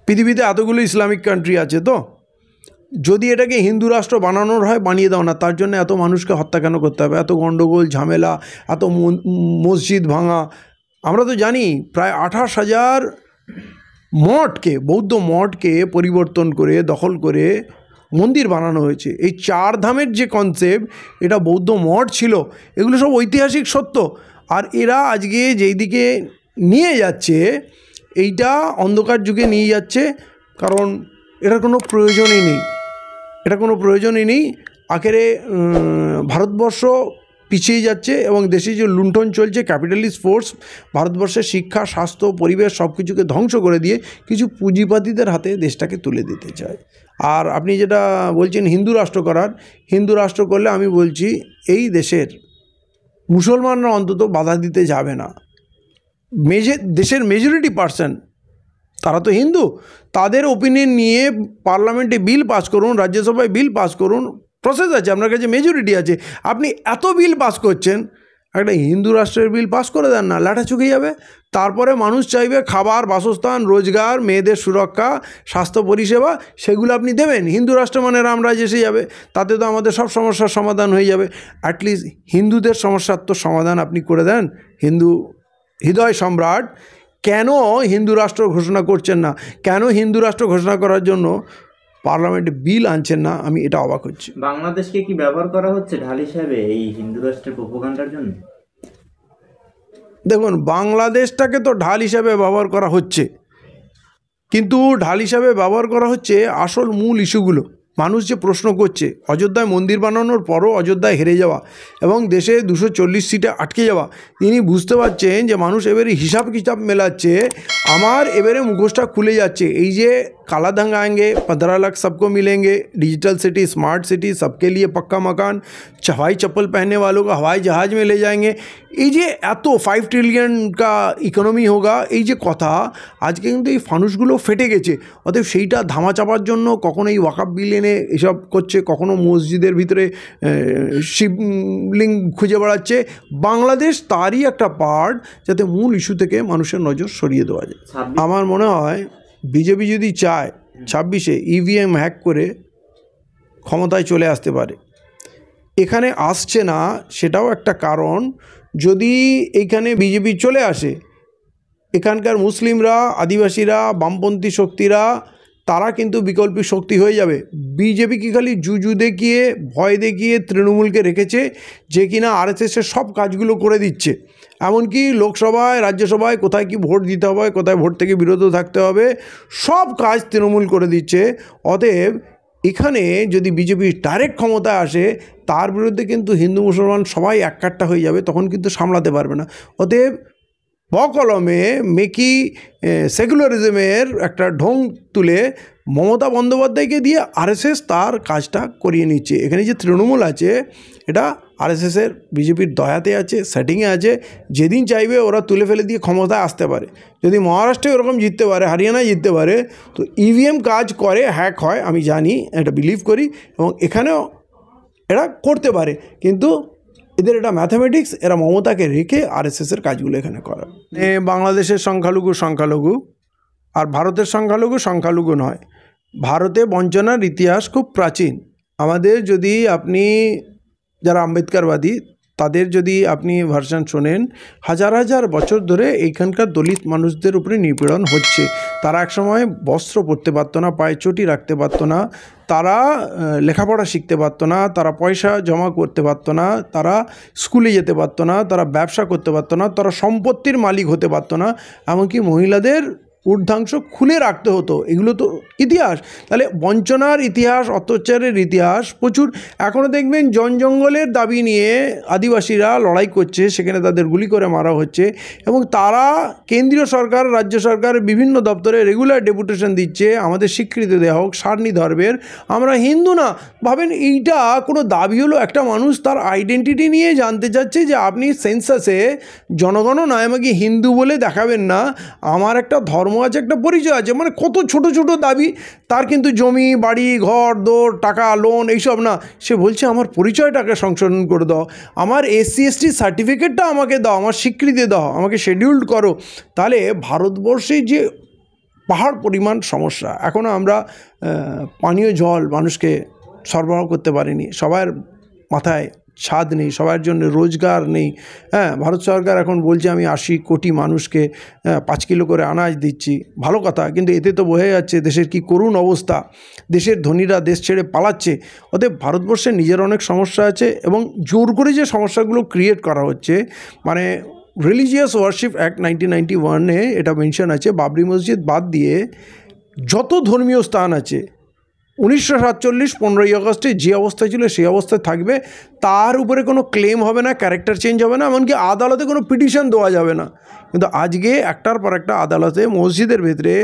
পৃথিবীতে এতগুলো Islamic country আছে, তো যদি এটাকে হিন্দু রাষ্ট্র বানানোর হয় বানিয়ে দাও না, তার জন্য এত মানুষকে হত্যা কেন করতে হবে, এত গণ্ডগোল ঝামেলা, এত মসজিদ ভাঙা। আমরা তো জানি প্রায় 28,000 মঠকে, বৌদ্ধ মঠকে পরিবর্তন করে দখল করে মন্দির বানানো হয়েছে। এই 4 ধামের যে কনসেপ্ট, এটা বৌদ্ধ মঠ ছিল, এগুলো সব ঐতিহাসিক সত্য। আর এরা আজকে যেই দিকে নিয়ে যাচ্ছে, এইটা অন্ধকার যুগে নিয়ে যাচ্ছে, কারণ এটার কোনো প্রয়োজনই নেই, এটা কোনো প্রয়োজনই নেই। আখেরে ভারতবর্ষ পিছিয়ে যাচ্ছে এবং দেশে যে লুণ্ঠন চলছে, ক্যাপিটালিস্ট ফোর্স ভারতবর্ষের শিক্ষা, স্বাস্থ্য, পরিবেশ সব কিছুকে ধ্বংস করে দিয়ে কিছু পুঁজিপতিদের হাতে দেশটাকে তুলে দিতে চায়। আর আপনি যেটা বলছেন হিন্দু রাষ্ট্র করার, হিন্দু রাষ্ট্র করলে আমি বলছি এই দেশের মুসলমানরা অন্তত বাধা দিতে যাবে না। দেশের মেজরিটি পার্সেন্ট তারা তো হিন্দু, তাদের ওপিনিয়ন নিয়ে পার্লামেন্টে বিল পাস করুন, রাজ্যসভায় বিল পাস করুন, প্রসেস আছে, আপনার কাছে মেজরিটি আছে। আপনি এত বিল পাস করছেন, একটা হিন্দু রাষ্ট্রের বিল পাস করে দেন না, লাঠা চুকে যাবে। তারপরে মানুষ চাইবে খাবার, বাসস্থান, রোজগার, মেয়েদের সুরক্ষা, স্বাস্থ্য পরিষেবা, সেগুলো আপনি দেবেন। হিন্দু রাষ্ট্র মানে রামরাজ এসে যাবে, তাতে তো আমাদের সব সমস্যার সমাধান হয়ে যাবে। অ্যাটলিস্ট হিন্দুদের সমস্যার তো সমাধান আপনি করে দেন। হিন্দু হৃদয় সম্রাট কেন হিন্দু রাষ্ট্র ঘোষণা করছেন না, কেন হিন্দু রাষ্ট্র ঘোষণা করার জন্য পার্লামেন্টে বিল আনছেন না, আমি এটা অবাক হচ্ছি। বাংলাদেশকে কি ব্যবহার করা হচ্ছে ঢাল হিসাবে এই হিন্দু রাষ্ট্রের প্রোপাগান্ডার জন্য? দেখুন, বাংলাদেশটাকে তো ঢাল হিসাবে ব্যবহার করা হচ্ছে, কিন্তু ঢাল হিসাবে ব্যবহার করা হচ্ছে আসল মূল ইস্যুগুলো। মানুষ যে প্রশ্ন করছে, অযোধ্যায় মন্দির বানানোর পরও অযোধ্যায় হেরে যাওয়া এবং দেশে 240 সিটে আটকে যাওয়া, তিনি বুঝতে পারছেন যে মানুষ এবারে হিসাব কিতাব মেলাচ্ছে, আমার এবারে মুখোশটা খুলে যাচ্ছে। এই যে काला धन आएंगे, 15 लाख सबको मिलेंगे, डिजिटल सिटी, स्मार्ट सिटी, सबके लिए पक्का मकान, हवाई चप्पल पहनने वालों का हवाई जहाज़ में ले जाएंगे, এই যে এত 5 ট্রিলিয়ন কা ইকোনমি হোগা, এই যে কথা আজকে কিন্তু এই ফানুসগুলো ফেটে গেছে। অতএব সেইটা ধামাচাপার জন্য কখনো এই ওয়াকাফ বিল এনে এসব করছে, কখনো মসজিদের ভিতরে শিবলিং খুঁজে বেড়াচ্ছে। বাংলাদেশ তারই একটা পার্ট, যাতে মূল ইস্যু থেকে মানুষের নজর সরিয়ে দেওয়া যায়। আমার মনে হয় বিজেপি যদি চায় 26-এ ইভিএম হ্যাক করে ক্ষমতায় চলে আসতে পারে। এখানে আসছে না, সেটাও একটা কারণ। যদি এইখানে বিজেপি চলে আসে, এখানকার মুসলিমরা, আদিবাসীরা, বামপন্থী শক্তিরা, তারা কিন্তু বিকল্পী শক্তি হয়ে যাবে। বিজেপি কি খালি জুজু দেখিয়ে, ভয় দেখিয়ে তৃণমূলকে রেখেছে, যে কিনা আরএসএসের সব কাজগুলো করে দিচ্ছে। এমনকি লোকসভায়, রাজ্যসভায় কোথায় কি ভোট দিতে হবে, কোথায় ভোট থেকে বিরত থাকতে হবে, সব কাজ তৃণমূল করে দিচ্ছে। অতএব এখানে যদি বিজেপি ডাইরেক্ট ক্ষমতায় আসে, তার বিরুদ্ধে কিন্তু হিন্দু মুসলমান সবাই এককাট্টা হয়ে যাবে, তখন কিন্তু সামলাতে পারবে না। অতএব বকলমে মেকি সেকুলারিজমের একটা ঢং তুলে মমতা বন্দ্যোপাধ্যায়কে দিয়ে আরএসএস তার কাজটা করিয়ে নিচ্ছে। এখানে যে তৃণমূল আছে, এটা আরএসএসের, বিজেপির দয়াতে আছে, সেটিংয়ে আছে। যেদিন চাইবে ওরা তুলে ফেলে দিয়ে ক্ষমতায় আসতে পারে। যদি মহারাষ্ট্রে ওরকম জিততে পারে, হরিয়ানায় জিততে পারে, তো ইভিএম কাজ করে, হ্যাক হয়, আমি জানি, এটা বিলিভ করি, এবং এখানেও এরা করতে পারে। কিন্তু এদের এটা ম্যাথামেটিক্স, এরা মমতাকে রেখে আরএসএসের কাজগুলো এখানে করে। বাংলাদেশের সংখ্যালঘু আর ভারতের সংখ্যালঘু নয়। ভারতে বঞ্চনার ইতিহাস খুব প্রাচীন। আমাদের যদি আপনি যারা আম্বেদকরবাদী, তাদের যদি আপনি ভার্সন শোনেন, হাজার হাজার বছর ধরে এইখানকার দলিত মানুষদের উপরে নিপীড়ন হচ্ছে। তারা একসময় বস্ত্র পরতে পারতো না, পায়ে চটি রাখতে পারতো না, তারা লেখাপড়া শিখতে পারতো না, তারা পয়সা জমা করতে পারতো না, তারা স্কুলে যেতে পারতো না, তারা ব্যবসা করতে পারতো না, তারা সম্পত্তির মালিক হতে পারতো না, এমনকি মহিলাদের ঊর্ধ্বাংশ খুলে রাখতে হতো। এগুলো তো ইতিহাস। তাহলে বঞ্চনার ইতিহাস, অত্যাচারের ইতিহাস প্রচুর। এখনও দেখবেন জঙ্গলের দাবি নিয়ে আদিবাসীরা লড়াই করছে, সেখানে তাদের গুলি করে মারা হচ্ছে, এবং তারা কেন্দ্রীয় সরকার, রাজ্য সরকারের বিভিন্ন দপ্তরে রেগুলার ডেপুটেশন দিচ্ছে, আমাদের স্বীকৃতি দেওয়া হোক, সারণী ধর্মের, আমরা হিন্দু না। ভাবেন এইটা কোনো দাবি হলো? একটা মানুষ তার আইডেন্টিটি নিয়ে জানতে চাচ্ছে যে আপনি সেন্সাসে জনগণনায় আমাকে হিন্দু বলে দেখাবেন না, আমার একটা ধর্ম আছে, একটা পরিচয় আছে। মানে কত ছোট ছোট দাবি তার, কিন্তু জমি, বাড়ি, ঘর দোর, টাকা, লোন এইসব না। সে বলছে আমার পরিচয়টাকে সংশোধন করে দাও, আমার SC/ST সার্টিফিকেটটা আমাকে দাও, আমার স্বীকৃতি দাও, আমাকে শিডিউল্ড করো। তাহলে ভারতবর্ষে যে পাহাড় পরিমাণ সমস্যা। এখনও আমরা পানীয় জল মানুষকে সরবরাহ করতে পারিনি, সবার মাথায় ছাদ নেই, সবার জন্য রোজগার নেই। হ্যাঁ, ভারত সরকার এখন বলছে আমি 80 কোটি মানুষকে 5 কিলো করে আনাজ দিচ্ছি, ভালো কথা, কিন্তু এতে তো বোঝা যাচ্ছে দেশের কি করুণ অবস্থা, দেশের ধনীরা দেশ ছেড়ে পালাচ্ছে। অতএব ভারতবর্ষের নিজের অনেক সমস্যা আছে এবং জোর করে যে সমস্যাগুলো ক্রিয়েট করা হচ্ছে, মানে রিলিজিয়াস ওয়ারশিপ অ্যাক্ট 1991-এ এটা মেনশন আছে, বাবরি মসজিদ বাদ দিয়ে যত ধর্মীয় স্থান আছে 1947 15ই আগস্টে যে অবস্থায় ছিল সেই অবস্থায় থাকবে, তার উপরে কোনো ক্লেম হবে না, ক্যারেক্টার চেঞ্জ হবে না, এমনকি আদালতে কোনো পিটিশন দেওয়া যাবে না। কিন্তু আজকে একটার পর একটা আদালতে মসজিদের ভেতরে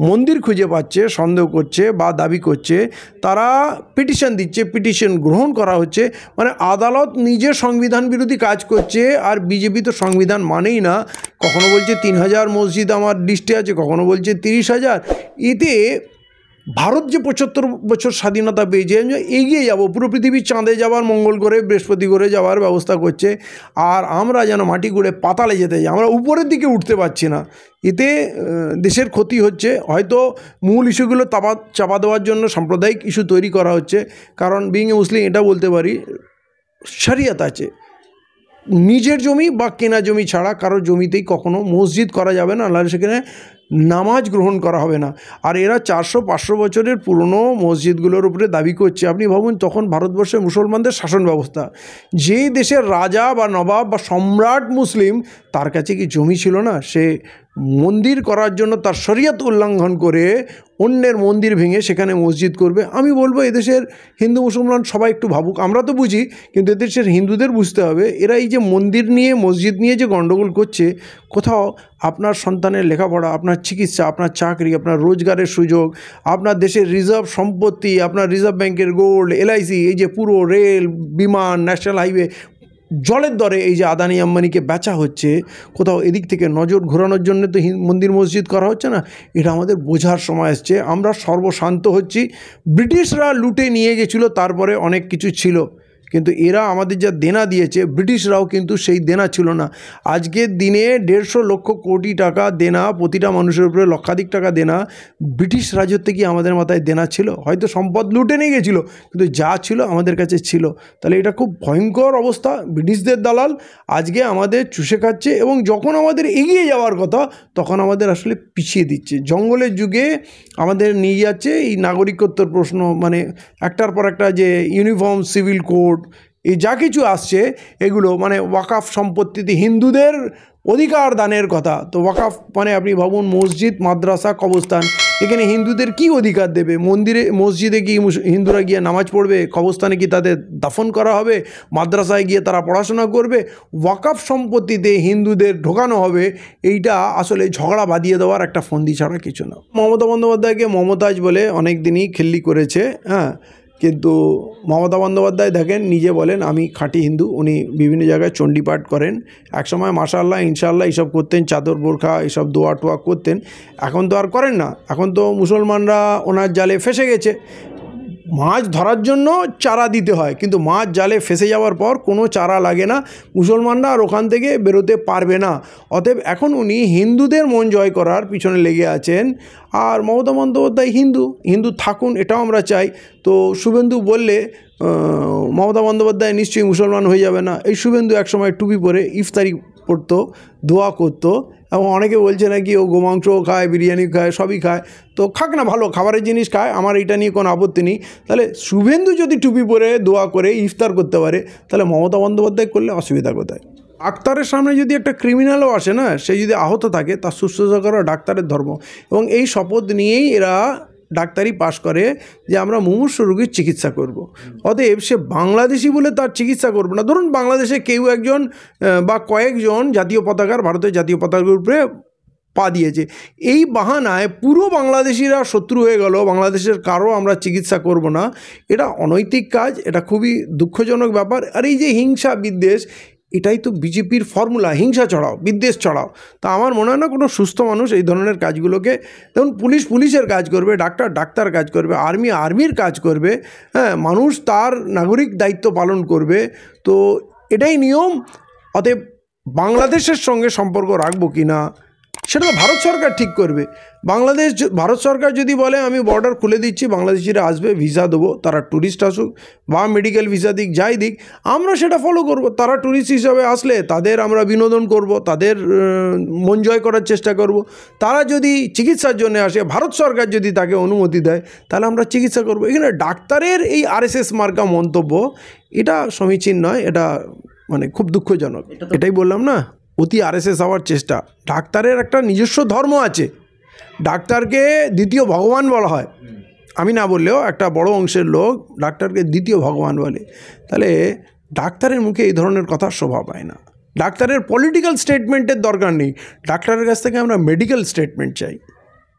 মন্দির খুঁজে পাচ্ছে, সন্দেহ করছে বা দাবি করছে, তারা পিটিশন দিচ্ছে, পিটিশন গ্রহণ করা হচ্ছে। মানে আদালত নিজে সংবিধান বিরোধী কাজ করছে। আর বিজেপি তো সংবিধান মানেই না, কখনো বলছে 3000 মসজিদ আমার লিস্টে আছে, কখনো বলছে 30,000। এতে ভারত যে 75 বছর স্বাধীনতা পেয়েছে, এগিয়ে যাব, পুরো পৃথিবী চাঁদে যাওয়ার, মঙ্গল গ্রহে, বৃহস্পতি গ্রহে যাওয়ার ব্যবস্থা করছে, আর আমরা যেন মাটি ঘুরে পাতালে যেতে যাই, আমরা উপরের দিকে উঠতে পারছি না। এতে দেশের ক্ষতি হচ্ছে। হয়তো মূল ইস্যুগুলো চাপা দেওয়ার জন্য সাম্প্রদায়িক ইস্যু তৈরি করা হচ্ছে। কারণ বিং এ মুসলিম এটা বলতে পারি, শরিয়ত আছে, নিজের জমি বা কেনা জমি ছাড়া কারো জমিতেই কখনো মসজিদ করা যাবে না, নাহলে সেখানে নামাজ গ্রহণ করা হবে না। আর এরা 400-500 বছরের পুরনো মসজিদগুলোর উপরে দাবি করছে। আপনি ভাবুন, তখন ভারতবর্ষে মুসলমানদের শাসন ব্যবস্থা, যে দেশের রাজা বা নবাব বা সম্রাট মুসলিম, তার কাছে কি জমি ছিল না? সে মন্দির করার জন্য তার শরিয়ত উল্লঙ্ঘন করে অন্যের মন্দির ভেঙে সেখানে মসজিদ করবে। আমি বলবো এদেশের হিন্দু মুসলমান সবাই একটু ভাবুক। আমরা তো বুঝি, কিন্তু এদেশের হিন্দুদের বুঝতে হবে, এরা এই যে মন্দির নিয়ে, মসজিদ নিয়ে যে গণ্ডগোল করছে, কোথাও আপনার সন্তানের লেখাপড়া, আপনার চিকিৎসা, আপনার চাকরি, আপনার রোজগারের সুযোগ, আপনার দেশের রিজার্ভ সম্পত্তি, আপনার রিজার্ভ ব্যাংকের গোল্ড, এলআইসি, এই যে পুরো রেল, বিমান, ন্যাশনাল হাইওয়ে, জলের দরে এই যে আদানি আম্বানিকে বেচা হচ্ছে, কোথাও এদিক থেকে নজর ঘোরানোর জন্য তো মন্দির মসজিদ করা হচ্ছে না। এটা আমাদের বোঝার সময় আসছে। আমরা সর্বশান্ত হচ্ছি। ব্রিটিশরা লুটে নিয়ে গেছিলো, তারপরে অনেক কিছু ছিল, কিন্তু এরা আমাদের যা দেনা দিয়েছে, ব্রিটিশরাও কিন্তু সেই দেনা ছিল না। আজকের দিনে 150 লক্ষ কোটি টাকা দেনা, প্রতিটা মানুষের উপরে লক্ষাধিক টাকা দেনা। ব্রিটিশ রাজত্বে কি আমাদের মাথায় দেনা ছিল? হয়তো সম্পদ লুটে নিয়ে গেছিলো, কিন্তু যা ছিল আমাদের কাছে ছিল। তাহলে এটা খুব ভয়ঙ্কর অবস্থা। ব্রিটিশদের দালাল আজকে আমাদের চুষে খাচ্ছে, এবং যখন আমাদের এগিয়ে যাওয়ার কথা, তখন আমাদের আসলে পিছিয়ে দিচ্ছে। জঙ্গলের যুগে আমাদের নিয়ে যাচ্ছে এই নাগরিকত্বর প্রশ্ন, মানে একটার পর একটা যে ইউনিফর্ম সিভিল কোড, এই যা কিছু আসছে, এগুলো মানে ওয়াকাফ সম্পত্তিতে হিন্দুদের অধিকার দানের কথা। তো ওয়াকাফ মানে আপনি ভাবুন, মসজিদ, মাদ্রাসা, কবরস্থান, এখানে হিন্দুদের কি অধিকার দেবে? মসজিদে কি হিন্দুরা গিয়ে নামাজ পড়বে? কবরস্থানে কি তাদের দাফন করা হবে? মাদ্রাসায় গিয়ে তারা পড়াশোনা করবে? ওয়াকাফ সম্পত্তিতে হিন্দুদের ঢোকানো হবে, এইটা আসলে ঝগড়া বাঁধিয়ে দেওয়ার একটা ফন্দি ছাড়া কিছু না। মমতা বন্দ্যোপাধ্যায়কে মমতাজ বলে অনেক দিনই খেল্লি করেছে, হ্যাঁ, কিন্তু মমতা বন্দ্যোপাধ্যায় দেখেন, নিজে বলেন আমি খাঁটি হিন্দু। উনি বিভিন্ন জায়গায় চণ্ডীপাঠ করেন, একসময় মাশাআল্লাহ ইনশাআল্লাহ এইসব করতেন, চাদর বোরখা এইসব দোয়া টোয়া করতেন। এখন তো আর করেন না, এখন তো মুসলমানরা ওনার জালে ফেসে গেছে। মাছ ধরার জন্য চারা দিতে হয়, কিন্তু মাছ জালে ফেসে যাওয়ার পর কোনো চারা লাগে না, মুসলমানরা আর ওখান থেকে বেরোতে পারবে না। অতএব এখন উনি হিন্দুদের মন জয় করার পিছনে লেগে আছেন। আর মমতা বন্দ্যোপাধ্যায় হিন্দু থাকুন, এটাও আমরা চাই। তো শুভেন্দু বললে মমতা বন্দ্যোপাধ্যায় নিশ্চয়ই মুসলমান হয়ে যাবে না। এই শুভেন্দু একসময় টুপি পরে ইফতারি পড়তো, দোয়া করতো, এবং অনেকে বলছে নাকি ও গোমাংসও খায়, বিরিয়ানি খায়, সবই খায়। তো খাক না, ভালো খাবারের জিনিস খায়, আমার এটা নিয়ে কোনো আপত্তি নেই। তাহলে শুভেন্দু যদি টুপি পরে দোয়া করে ইফতার করতে পারে, তাহলে মমতা বন্দ্যোপাধ্যায় করলে অসুবিধা কোথায়? ডাক্তারের সামনে যদি একটা ক্রিমিনালও আসে না, সে যদি আহত থাকে, তার শুশ্রূষা করা ডাক্তারের ধর্ম। এবং এই শপথ নিয়েই এরা ডাক্তারি পাশ করে যে আমরা মুমূর্ষু রোগীর চিকিৎসা করব। অতএব সে বাংলাদেশি বলে তার চিকিৎসা করবো না। ধরুন বাংলাদেশে কেউ একজন বা কয়েকজন জাতীয় পতাকার, ভারতের জাতীয় পতাকার উপরে পা দিয়েছে, এই বাহানায় পুরো বাংলাদেশিরা শত্রু হয়ে গেল, বাংলাদেশের কারো আমরা চিকিৎসা করব না। এটা অনৈতিক কাজ, এটা খুবই দুঃখজনক ব্যাপার। আর এই যে হিংসা বিদ্বেষ, এটাই তো বিজেপির ফর্মুলা, হিংসা ছড়াও, বিদ্বেষ ছড়াও। তা আমার মনে হয় না কোনো সুস্থ মানুষ এই ধরনের কাজগুলোকে, দেখুন পুলিশের কাজ করবে, ডাক্তার কাজ করবে, আর্মির কাজ করবে, হ্যাঁ, মানুষ তার নাগরিক দায়িত্ব পালন করবে। তো এটাই নিয়ম। অতএব বাংলাদেশের সঙ্গে সম্পর্ক রাখবো কি না, সেটা তো ভারত সরকার ঠিক করবে। ভারত সরকার যদি বলে আমি বর্ডার খুলে দিচ্ছি, বাংলাদেশিরা আসবে, ভিসা দেবো, তারা ট্যুরিস্ট আসুক বা মেডিকেল ভিসা দিক, যাই দিক, আমরা সেটা ফলো করব। তারা ট্যুরিস্ট হিসাবে আসলে তাদের আমরা বিনোদন করব, তাদের মন জয় করার চেষ্টা করব। তারা যদি চিকিৎসার জন্য আসে, ভারত সরকার যদি তাকে অনুমতি দেয়, তাহলে আমরা চিকিৎসা করব। এখানে ডাক্তারের এই আরএসএস মার্কা মন্তব্য, এটা সমীচীন নয়, এটা মানে খুব দুঃখজনক। এটাই বললাম না, অতি আরএসএস হওয়ার চেষ্টা। ডাক্তারের একটা নিজস্ব ধর্ম আছে, ডাক্তারকে দ্বিতীয় ভগবান বলা হয়। আমি না বললেও একটা বড় অংশের লোক ডাক্তারকে দ্বিতীয় ভগবান বলে। তাহলে ডাক্তারের মুখে এই ধরনের কথা শোভা পায় না। ডাক্তারের পলিটিক্যাল স্টেটমেন্টের দরকার নেই, ডাক্তারের কাছ থেকে আমরা মেডিকেল স্টেটমেন্ট চাই।